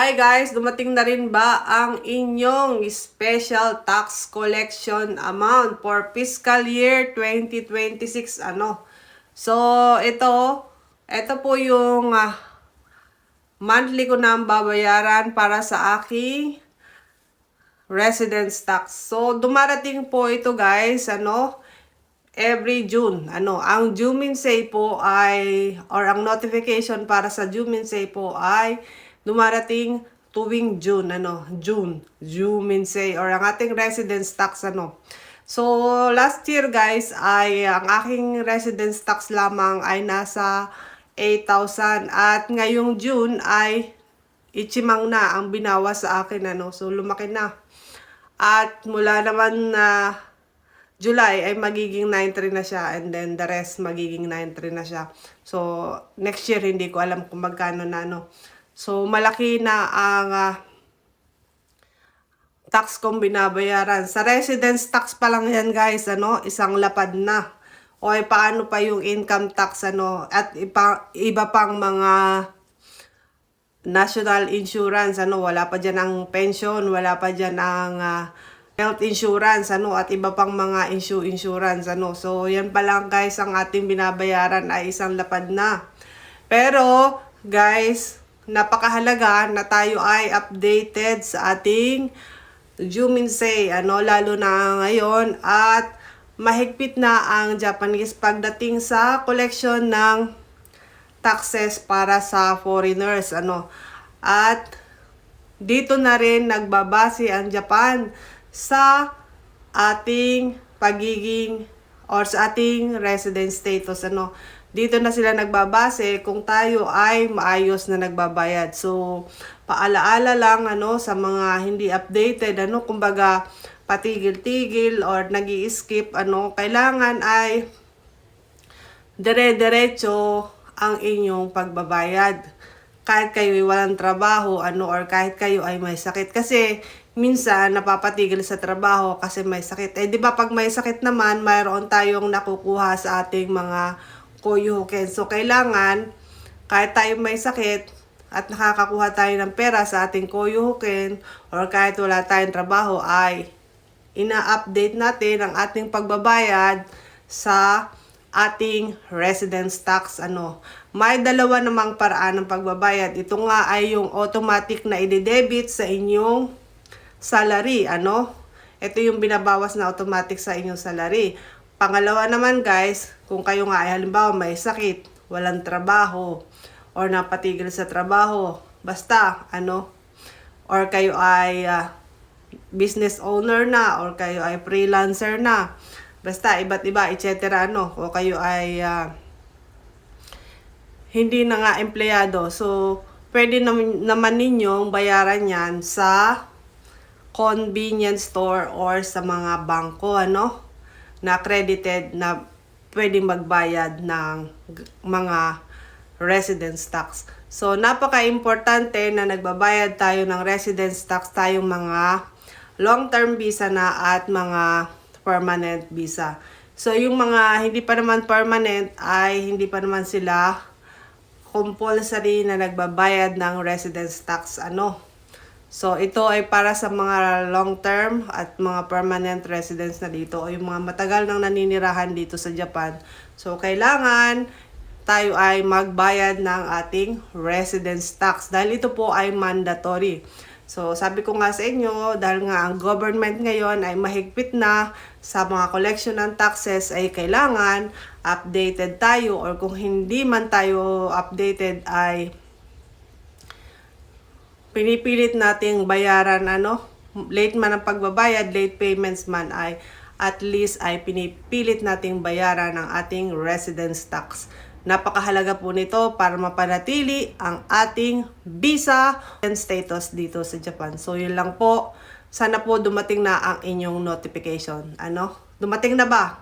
Hi guys, dumating na rin ba ang inyong special tax collection amount for fiscal year 2026 So, ito po yung monthly ko na babayaran para sa aking residence tax. So, dumarating po ito guys, every June. Ang Juminsay po ay, or ang notification para sa Juminsay po ay dumarating tuwing June, Juminsay, or ang ating residence tax, So, last year guys, ay ang aking residence tax lamang ay nasa 8,000 at ngayong June ay ichimang na ang binawas sa akin, So, lumaki na. At mula naman na July ay magiging 9.3 na siya, and then the rest magiging 9.3 na siya. So, next year hindi ko alam kung magkano na, So, malaki na ang tax kong binabayaran. Sa residence tax pa lang yan guys, isang lapad na. O ay paano pa yung income tax, at iba pang mga national insurance, wala pa dyan ang pension, wala pa dyan ang health insurance, at iba pang mga insurance, So, yan pa lang guys, ang ating binabayaran ay isang lapad na. Pero, guys, napakahalaga na tayo ay updated sa ating Juminsay, lalo na ngayon, at mahigpit na ang Japanese pagdating sa collection ng taxes para sa foreigners, At dito na rin nagbabase ang Japan sa ating pagiging or sa ating residence status, Dito na sila nagbabase kung tayo ay maayos na nagbabayad. So, paalaala lang sa mga hindi updated, kumbaga patigil-tigil or nag-i-skip, kailangan ay dire-diretso ang inyong pagbabayad. Kahit kayo ay walang trabaho, or kahit kayo ay may sakit. Kasi minsan napapatigil sa trabaho kasi may sakit. Di ba pag may sakit naman, mayroon tayong nakukuha sa ating mga koyuhuken. So, kailangan, kahit tayo may sakit at nakakakuha tayo ng pera sa ating koyuhuken, or kahit wala tayong trabaho, ay ina-update natin ang ating pagbabayad sa ating residence tax, May dalawa namang paraan ng pagbabayad. Ito nga ay yung automatic na i-debit sa inyong salary, Ito yung binabawas na automatic sa inyong salary. Pangalawa naman guys, kung kayo nga ay halimbawa may sakit, walang trabaho, or napatigil sa trabaho, basta, or kayo ay business owner na, or kayo ay freelancer na, basta iba't iba, etc. O kayo ay hindi na nga empleyado. So, pwede naman ninyong bayaran yan sa convenience store or sa mga bangko, na accredited na pwedeng magbayad ng mga residence tax. So, napaka-importante na nagbabayad tayo ng residence tax tayong mga long-term visa na at mga permanent visa. So, yung mga hindi pa naman permanent ay hindi pa naman sila compulsory na nagbabayad ng residence tax, So, ito ay para sa mga long-term at mga permanent residents na dito, o yung mga matagal nang naninirahan dito sa Japan. So, kailangan tayo ay magbayad ng ating residence tax dahil ito po ay mandatory. So, sabi ko nga sa inyo, dahil nga ang government ngayon ay mahigpit na sa mga collection ng taxes, ay kailangan updated tayo, or kung hindi man tayo updated ay pinipilit nating bayaran, late man ang pagbabayad, late payments man, ay at least ay pinipilit nating bayaran ang ating residence tax. Napakahalaga po nito para mapanatili ang ating visa and status dito sa Japan. So, yun lang po. Sana po dumating na ang inyong notification. Dumating na ba?